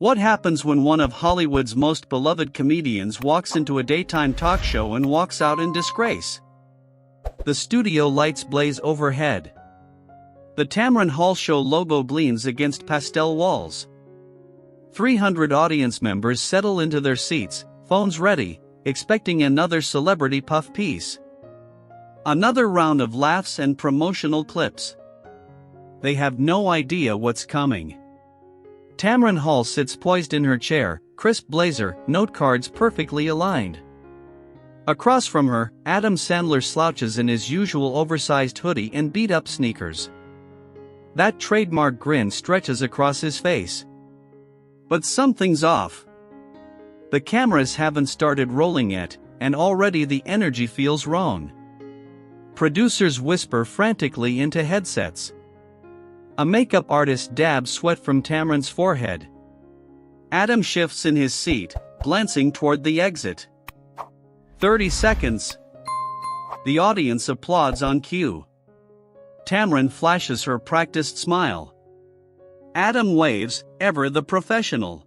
What happens when one of Hollywood's most beloved comedians walks into a daytime talk show and walks out in disgrace? The studio lights blaze overhead. The Tamron Hall Show logo gleams against pastel walls. 300 audience members settle into their seats, phones ready, expecting another celebrity puff piece. Another round of laughs and promotional clips. They have no idea what's coming. Tamron Hall sits poised in her chair, crisp blazer, note cards perfectly aligned. Across from her, Adam Sandler slouches in his usual oversized hoodie and beat-up sneakers. That trademark grin stretches across his face. But something's off. The cameras haven't started rolling yet, and already the energy feels wrong. Producers whisper frantically into headsets. A makeup artist dabs sweat from Tamron's forehead. Adam shifts in his seat, glancing toward the exit. 30 seconds. The audience applauds on cue. Tamron flashes her practiced smile. Adam waves, ever the professional.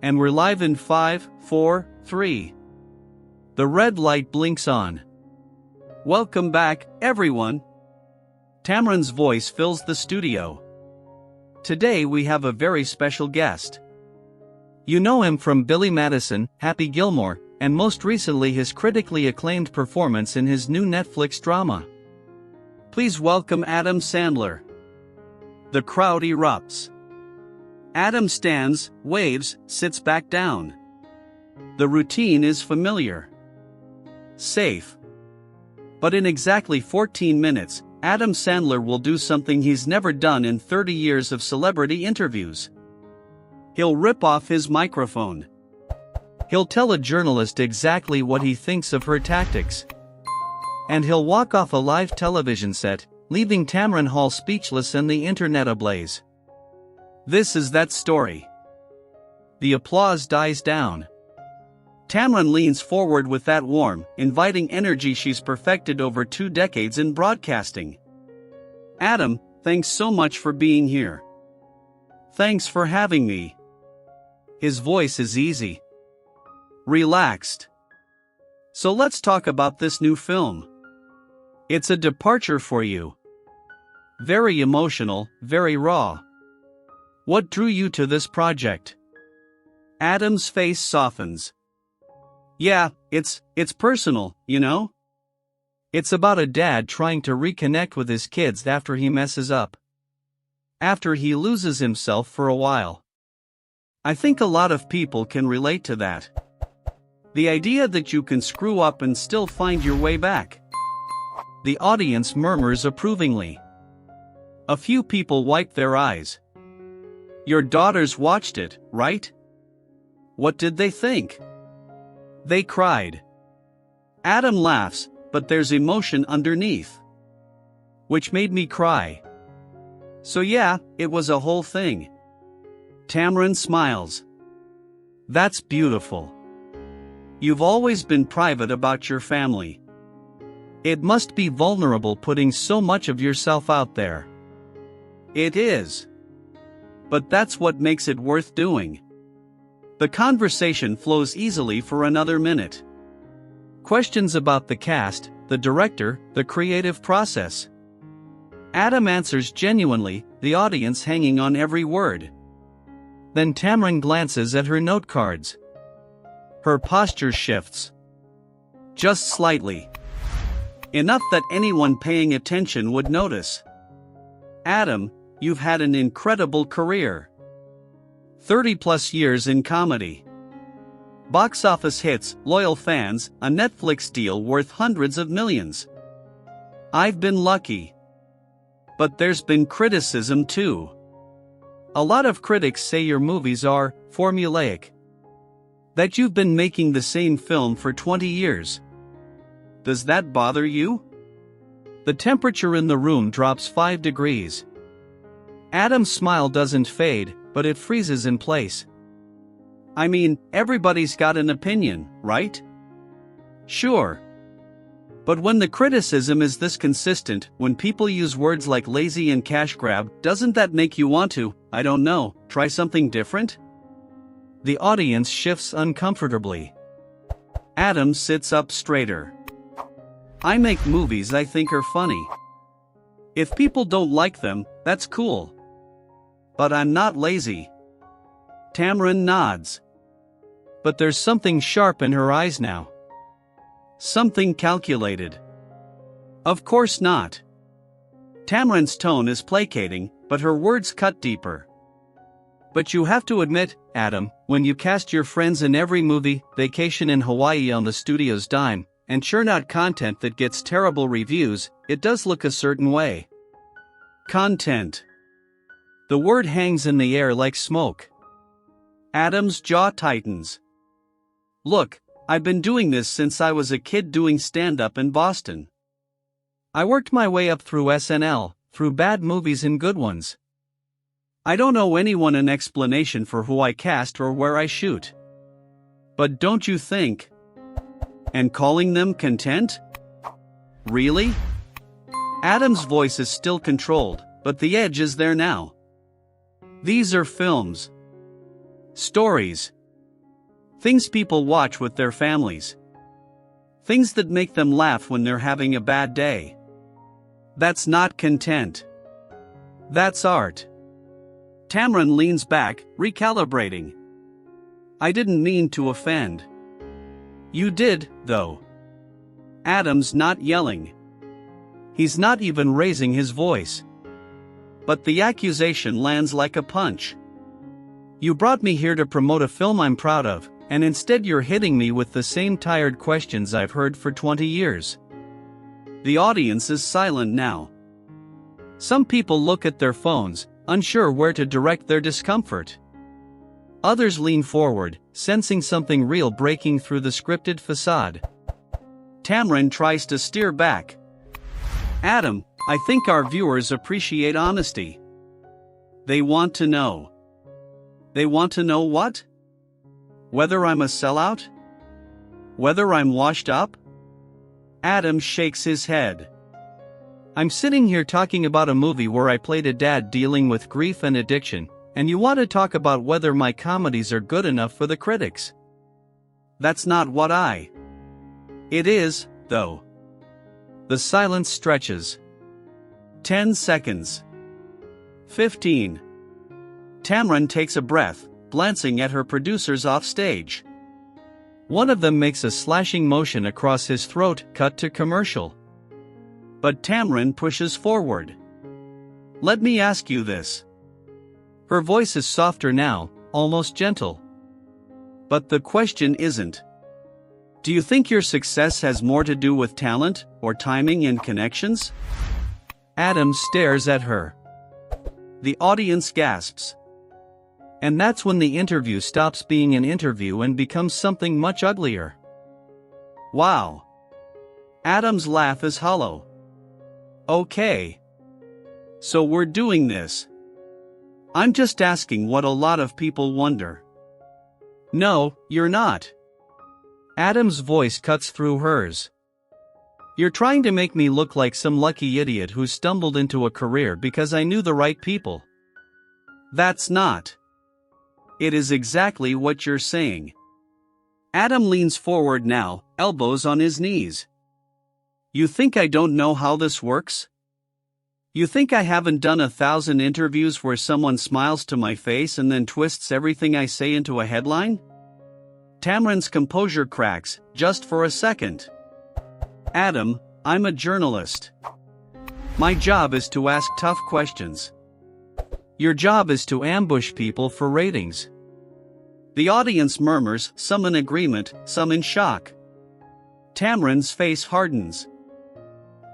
And we're live in 5, 4, 3. The red light blinks on. Welcome back, everyone. Tamron's voice fills the studio. Today we have a very special guest. You know him from Billy Madison, Happy Gilmore, and most recently his critically acclaimed performance in his new Netflix drama. Please welcome Adam Sandler. The crowd erupts. Adam stands, waves, sits back down. The routine is familiar. Safe. But in exactly 14 minutes, Adam Sandler will do something he's never done in 30 years of celebrity interviews. He'll rip off his microphone. He'll tell a journalist exactly what he thinks of her tactics. And he'll walk off a live television set, leaving Tamron Hall speechless and the internet ablaze. This is that story. The applause dies down. Tamron leans forward with that warm, inviting energy she's perfected over 2 decades in broadcasting. Adam, thanks so much for being here. Thanks for having me. His voice is easy. Relaxed. So let's talk about this new film. It's a departure for you. Very emotional, very raw. What drew you to this project? Adam's face softens. Yeah, it's personal, you know? It's about a dad trying to reconnect with his kids after he messes up. After he loses himself for a while. I think a lot of people can relate to that. The idea that you can screw up and still find your way back. The audience murmurs approvingly. A few people wipe their eyes. Your daughters watched it, right? What did they think? They cried. Adam laughs, but there's emotion underneath. Which made me cry. So yeah, it was a whole thing. Tamron smiles. That's beautiful. You've always been private about your family. It must be vulnerable putting so much of yourself out there. It is. But that's what makes it worth doing. The conversation flows easily for another minute. Questions about the cast, the director, the creative process. Adam answers genuinely, the audience hanging on every word. Then Tamron glances at her note cards. Her posture shifts. Just slightly. Enough that anyone paying attention would notice. Adam, you've had an incredible career. 30+ years in comedy. Box office hits, loyal fans, a Netflix deal worth hundreds of millions. I've been lucky. But there's been criticism too. A lot of critics say your movies are formulaic. That you've been making the same film for 20 years. Does that bother you? The temperature in the room drops 5 degrees. Adam's smile doesn't fade, but it freezes in place. I mean, everybody's got an opinion, right? Sure. But when the criticism is this consistent, when people use words like lazy and cash grab, doesn't that make you want to, I don't know, try something different? The audience shifts uncomfortably. Adam sits up straighter. I make movies I think are funny. If people don't like them, that's cool. But I'm not lazy. Tamron nods. But there's something sharp in her eyes now. Something calculated. Of course not. Tamron's tone is placating, but her words cut deeper. But you have to admit, Adam, when you cast your friends in every movie, vacation in Hawaii on the studio's dime, and churn out content that gets terrible reviews, it does look a certain way. Content. The word hangs in the air like smoke. Adam's jaw tightens. Look, I've been doing this since I was a kid doing stand-up in Boston. I worked my way up through SNL, through bad movies and good ones. I don't owe anyone an explanation for who I cast or where I shoot. But don't you think? And calling them content? Really? Adam's voice is still controlled, but the edge is there now. These are films. Stories. Things people watch with their families. Things that make them laugh when they're having a bad day. That's not content. That's art. Tamron leans back, recalibrating. I didn't mean to offend. You did, though. Adam's not yelling. He's not even raising his voice. But the accusation lands like a punch. You brought me here to promote a film I'm proud of, and instead you're hitting me with the same tired questions I've heard for 20 years. The audience is silent now. Some people look at their phones, unsure where to direct their discomfort. Others lean forward, sensing something real breaking through the scripted facade. Tamron tries to steer back. Adam, I think our viewers appreciate honesty. They want to know. They want to know what? Whether I'm a sellout? Whether I'm washed up? Adam shakes his head. I'm sitting here talking about a movie where I played a dad dealing with grief and addiction, and you want to talk about whether my comedies are good enough for the critics. That's not what I. It is, though. The silence stretches. 10 seconds. 15. Tamron takes a breath, glancing at her producers off stage. One of them makes a slashing motion across his throat, cut to commercial. But Tamron pushes forward. Let me ask you this. Her voice is softer now, almost gentle. But the question isn't. Do you think your success has more to do with talent, or timing and connections? Adam stares at her. The audience gasps. And that's when the interview stops being an interview and becomes something much uglier. Wow. Adam's laugh is hollow. Okay. So we're doing this. I'm just asking what a lot of people wonder. No, you're not. Adam's voice cuts through hers. You're trying to make me look like some lucky idiot who stumbled into a career because I knew the right people. That's not. It is exactly what you're saying. Adam leans forward now, elbows on his knees. You think I don't know how this works? You think I haven't done 1,000 interviews where someone smiles to my face and then twists everything I say into a headline? Tamron's composure cracks, just for a second. Adam, I'm a journalist. My job is to ask tough questions. Your job is to ambush people for ratings. The audience murmurs, some in agreement, some in shock. Tamron's face hardens.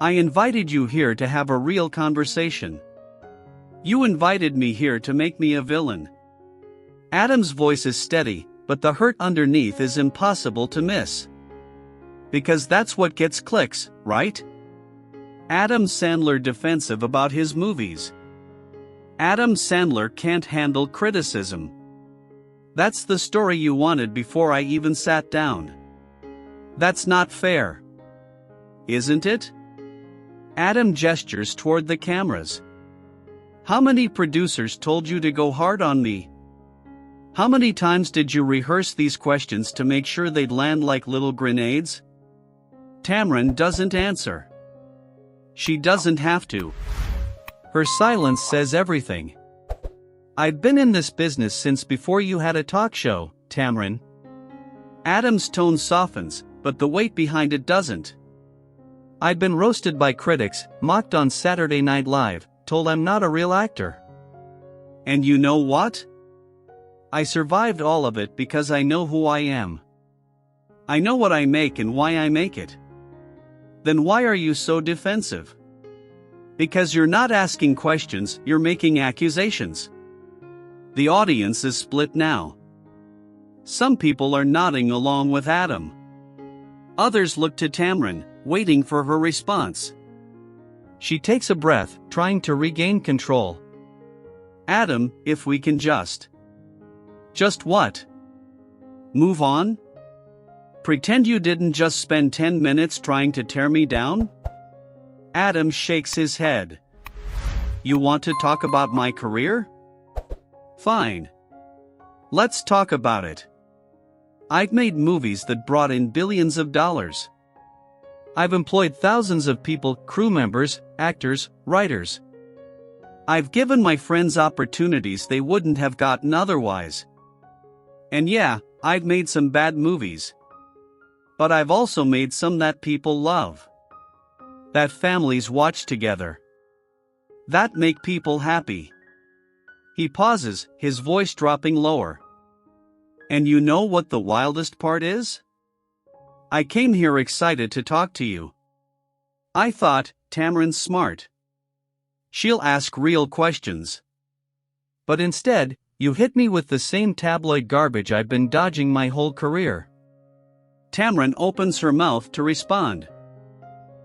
I invited you here to have a real conversation. You invited me here to make me a villain. Adam's voice is steady, but the hurt underneath is impossible to miss. Because that's what gets clicks, right? Adam Sandler defensive about his movies. Adam Sandler can't handle criticism. That's the story you wanted before I even sat down. That's not fair. Isn't it? Adam gestures toward the cameras. How many producers told you to go hard on me? How many times did you rehearse these questions to make sure they'd land like little grenades? Tamron doesn't answer. She doesn't have to. Her silence says everything. I've been in this business since before you had a talk show, Tamron. Adam's tone softens, but the weight behind it doesn't. I've been roasted by critics, mocked on Saturday Night Live, told I'm not a real actor. And you know what? I survived all of it because I know who I am. I know what I make and why I make it. Then why are you so defensive? Because you're not asking questions, you're making accusations. The audience is split now. Some people are nodding along with Adam. Others look to Tamron, waiting for her response. She takes a breath, trying to regain control. Adam, if we can just. Just what? Move on? Pretend you didn't just spend 10 minutes trying to tear me down? Adam shakes his head. You want to talk about my career? Fine. Let's talk about it. I've made movies that brought in billions of dollars. I've employed thousands of people, crew members, actors, writers. I've given my friends opportunities they wouldn't have gotten otherwise. And yeah, I've made some bad movies. But I've also made some that people love. That families watch together. That make people happy. He pauses, his voice dropping lower. And you know what the wildest part is? I came here excited to talk to you. I thought, Tamron's smart. She'll ask real questions. But instead, you hit me with the same tabloid garbage I've been dodging my whole career. Tamron opens her mouth to respond.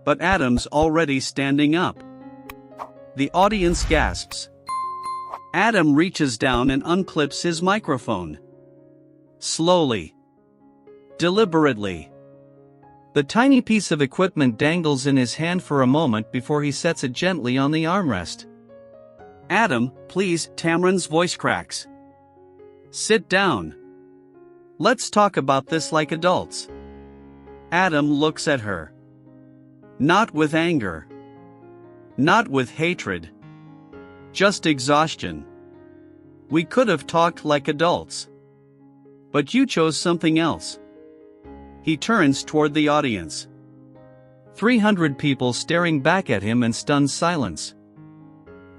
But Adam's already standing up. The audience gasps. Adam reaches down and unclips his microphone. Slowly. Deliberately. The tiny piece of equipment dangles in his hand for a moment before he sets it gently on the armrest. Adam, please, Tamron's voice cracks. Sit down. Let's talk about this like adults. Adam looks at her. Not with anger. Not with hatred. Just exhaustion. We could have talked like adults. But you chose something else. He turns toward the audience. 300 people staring back at him in stunned silence.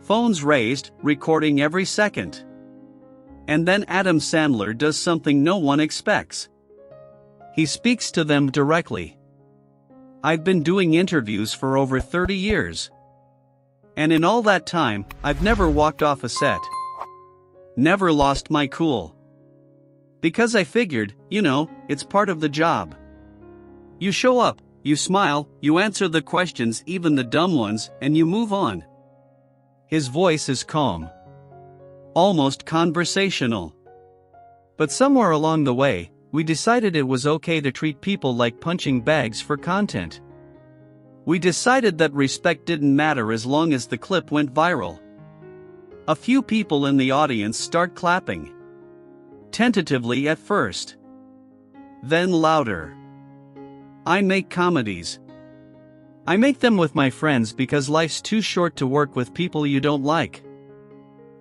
Phones raised, recording every second. And then Adam Sandler does something no one expects. He speaks to them directly. I've been doing interviews for over 30 years. And in all that time, I've never walked off a set. Never lost my cool. Because I figured, it's part of the job. You show up, you smile, you answer the questions, even the dumb ones, and you move on. His voice is calm. Almost conversational. But somewhere along the way, we decided it was okay to treat people like punching bags for content. We decided that respect didn't matter as long as the clip went viral. A few people in the audience start clapping. Tentatively at first. Then louder. I make comedies. I make them with my friends because life's too short to work with people you don't like.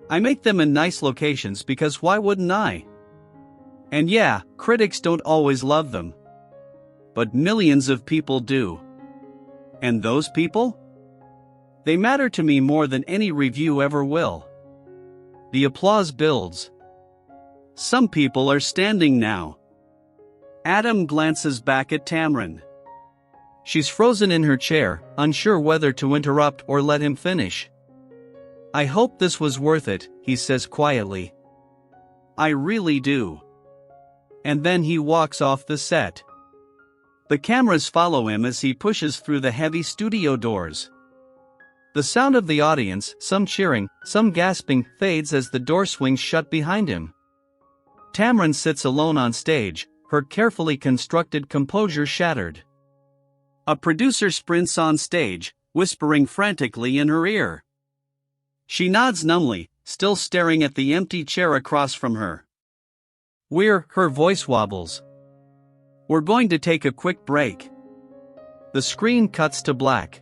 I make them in nice locations because why wouldn't I? And yeah, critics don't always love them. But millions of people do. And those people? They matter to me more than any review ever will. The applause builds. Some people are standing now. Adam glances back at Tamron. She's frozen in her chair, unsure whether to interrupt or let him finish. I hope this was worth it, he says quietly. I really do. And then he walks off the set. The cameras follow him as he pushes through the heavy studio doors. The sound of the audience, some cheering, some gasping, fades as the door swings shut behind him. Tamron sits alone on stage, her carefully constructed composure shattered. A producer sprints on stage, whispering frantically in her ear. She nods numbly, still staring at the empty chair across from her. Her voice wobbles. We're going to take a quick break. The screen cuts to black.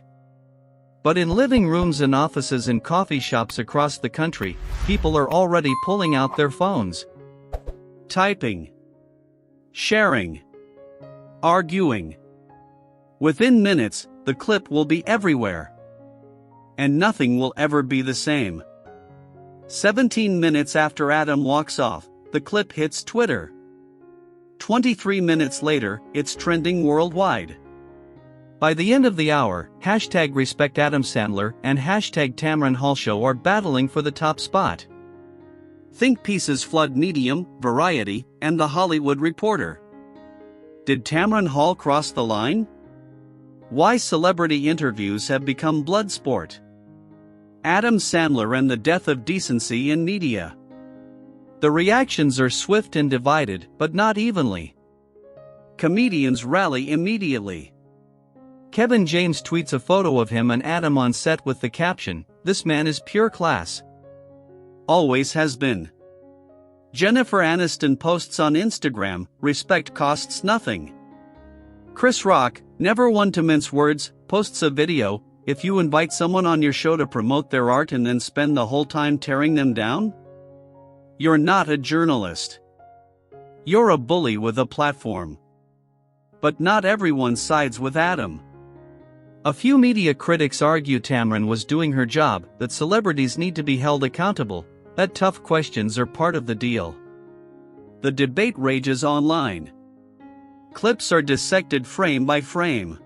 But in living rooms and offices and coffee shops across the country, people are already pulling out their phones. Typing. Sharing. Arguing. Within minutes, the clip will be everywhere. And nothing will ever be the same. 17 minutes after Adam walks off, the clip hits Twitter. 23 minutes later, it's trending worldwide. By the end of the hour, hashtag Respect Adam Sandler and hashtag Tamron Hall Show are battling for the top spot. Think pieces flood Medium, Variety, and The Hollywood Reporter. Did Tamron Hall cross the line? Why celebrity interviews have become blood sport. Adam Sandler and the death of decency in media. The reactions are swift and divided, but not evenly. Comedians rally immediately. Kevin James tweets a photo of him and Adam on set with the caption, "This man is pure class." Always has been. Jennifer Aniston posts on Instagram, "Respect costs nothing." Chris Rock, never one to mince words, posts a video, "If you invite someone on your show to promote their art and then spend the whole time tearing them down? You're not a journalist. You're a bully with a platform." But not everyone sides with Adam. A few media critics argue Tamron was doing her job, that celebrities need to be held accountable, that tough questions are part of the deal. The debate rages online. Clips are dissected frame by frame.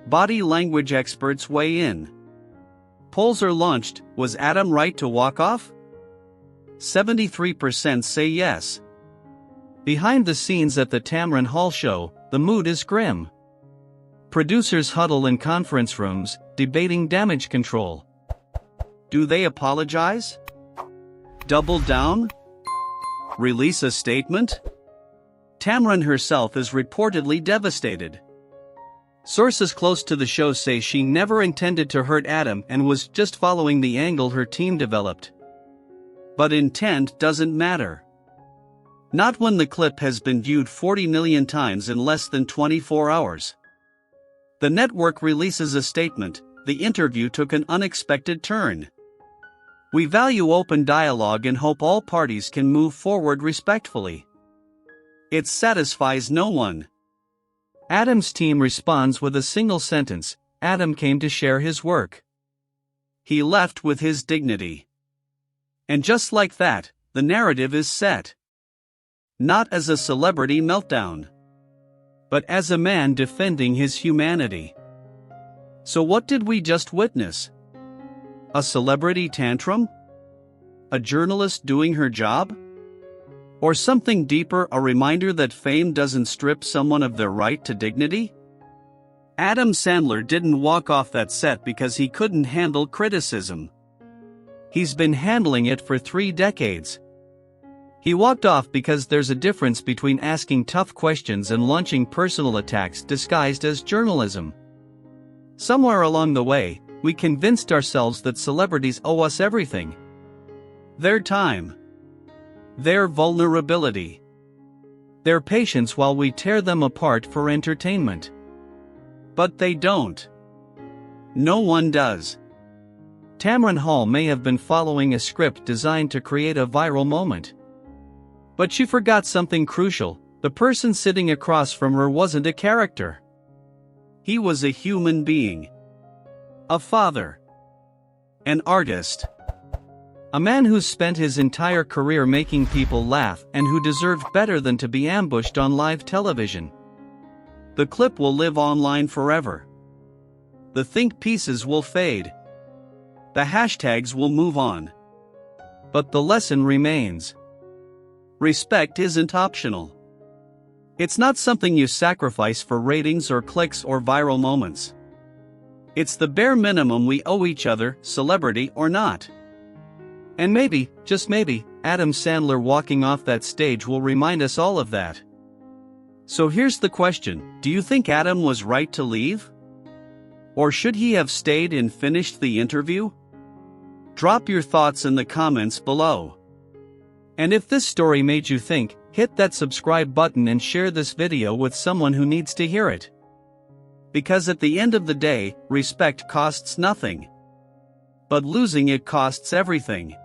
Body language experts weigh in. Polls are launched. Was Adam right to walk off? 73% say yes. Behind the scenes at the Tamron Hall Show, the mood is grim. Producers huddle in conference rooms, debating damage control. Do they apologize? Double down? Release a statement? Tamron herself is reportedly devastated. Sources close to the show say she never intended to hurt Adam and was just following the angle her team developed. But intent doesn't matter. Not when the clip has been viewed 40 million times in less than 24 hours. The network releases a statement, "The interview took an unexpected turn. We value open dialogue and hope all parties can move forward respectfully." It satisfies no one. Adam's team responds with a single sentence, "Adam came to share his work. He left with his dignity." And just like that, the narrative is set. Not as a celebrity meltdown, but as a man defending his humanity. So what did we just witness? A celebrity tantrum? A journalist doing her job? Or something deeper, a reminder that fame doesn't strip someone of their right to dignity? Adam Sandler didn't walk off that set because he couldn't handle criticism. He's been handling it for 3 decades. He walked off because there's a difference between asking tough questions and launching personal attacks disguised as journalism. Somewhere along the way, we convinced ourselves that celebrities owe us everything. Their time. Their vulnerability. Their patience while we tear them apart for entertainment. But they don't. No one does. Tamron Hall may have been following a script designed to create a viral moment. But she forgot something crucial: the person sitting across from her wasn't a character. He was a human being. A father. An artist. A man who's spent his entire career making people laugh and who deserved better than to be ambushed on live television. The clip will live online forever. The think pieces will fade. The hashtags will move on. But the lesson remains. Respect isn't optional. It's not something you sacrifice for ratings or clicks or viral moments. It's the bare minimum we owe each other, celebrity or not. And maybe, just maybe, Adam Sandler walking off that stage will remind us all of that. So here's the question: do you think Adam was right to leave? Or should he have stayed and finished the interview? Drop your thoughts in the comments below. And if this story made you think, Hit that subscribe button and share this video with someone who needs to hear it. Because at the end of the day, respect costs nothing. But losing it costs everything.